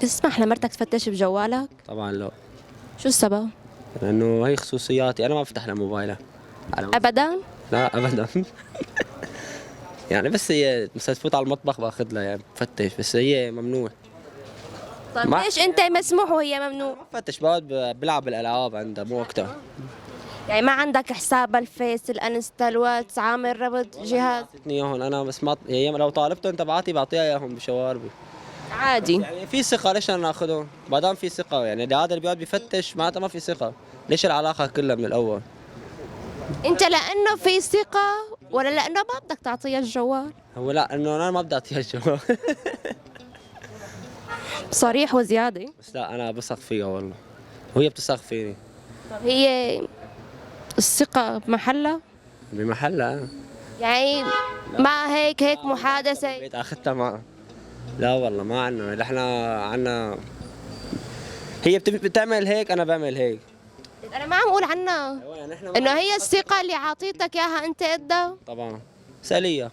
تسمح لمرتك تفتش بجوالك؟ طبعا لا. شو السبب؟ لانه هي خصوصياتي، انا ما بفتح لها موبايلها ابدا؟ لا ابدا. يعني بس هي مثلا تفوت على المطبخ باخذ لها يعني بفتش، بس هي ممنوع. طيب ما ليش انت مسموح وهي ممنوع؟ بفتش، بقعد بلعب بالالعاب عندها مو وقتها. يعني ما عندك حساب الفيس الانستا الواتس عامل ربط جهاز؟ اعطتني اياهم انا، بس ما هي لو طالبتهم تبعاتي بعطيها اياهم بشواربي. عادي. يعني في ثقة، ليش انا اخذهم؟ ما دام في ثقة، يعني هذا اللي بيقعد بيفتش معناتها ما في ثقة، ليش العلاقة كلها من الاول؟ انت لانه في ثقة ولا لانه ما بدك تعطيها الجوال؟ هو لا، انه انا ما بدي اعطيها الجواب. صريح وزيادة. بس لا، انا بثق فيها والله، وهي بتثق فيني. طب هي الثقة بمحلها؟ بمحلها. يعني ما هيك محادثة؟ بيت اخذتها معها. لا والله ما عنا، نحن عنا هي بتعمل هيك، انا بعمل هيك. انا ما عم اقول عنها، يعني احنا انه هي الثقة اللي عطيتك اياها انت قدها. طبعا. سالية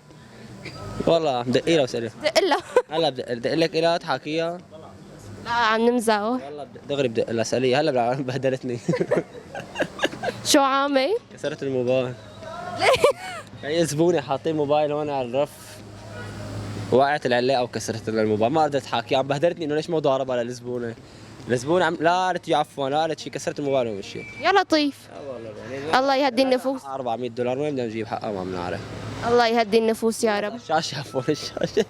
والله، بدقي لها وساليها. دق لها. هلا بدق لك إلها تحاكيها. لا عم نمزح. والله دغري بدق لها، سالية هلا بهدلتني. شو عامل؟ كسرت الموبايل. يعني زبوني حاطين موبايل هون على الرف، وقعت العلاقه وكسرت لها الموبايل، ما قدرت احكي، عم بهدلتني انه ليش ما ضاربها للزبونه. الزبونه لا قالت لي عفوا، لا قالت شيء، كسرت الموبايل ومشيت. يا لطيف. والله يعني الله يهدي النفوس. $400 وين بدنا نجيب حقها ما بنعرف. الله يهدي النفوس يا رب. الشاشه عفوا الشاشه.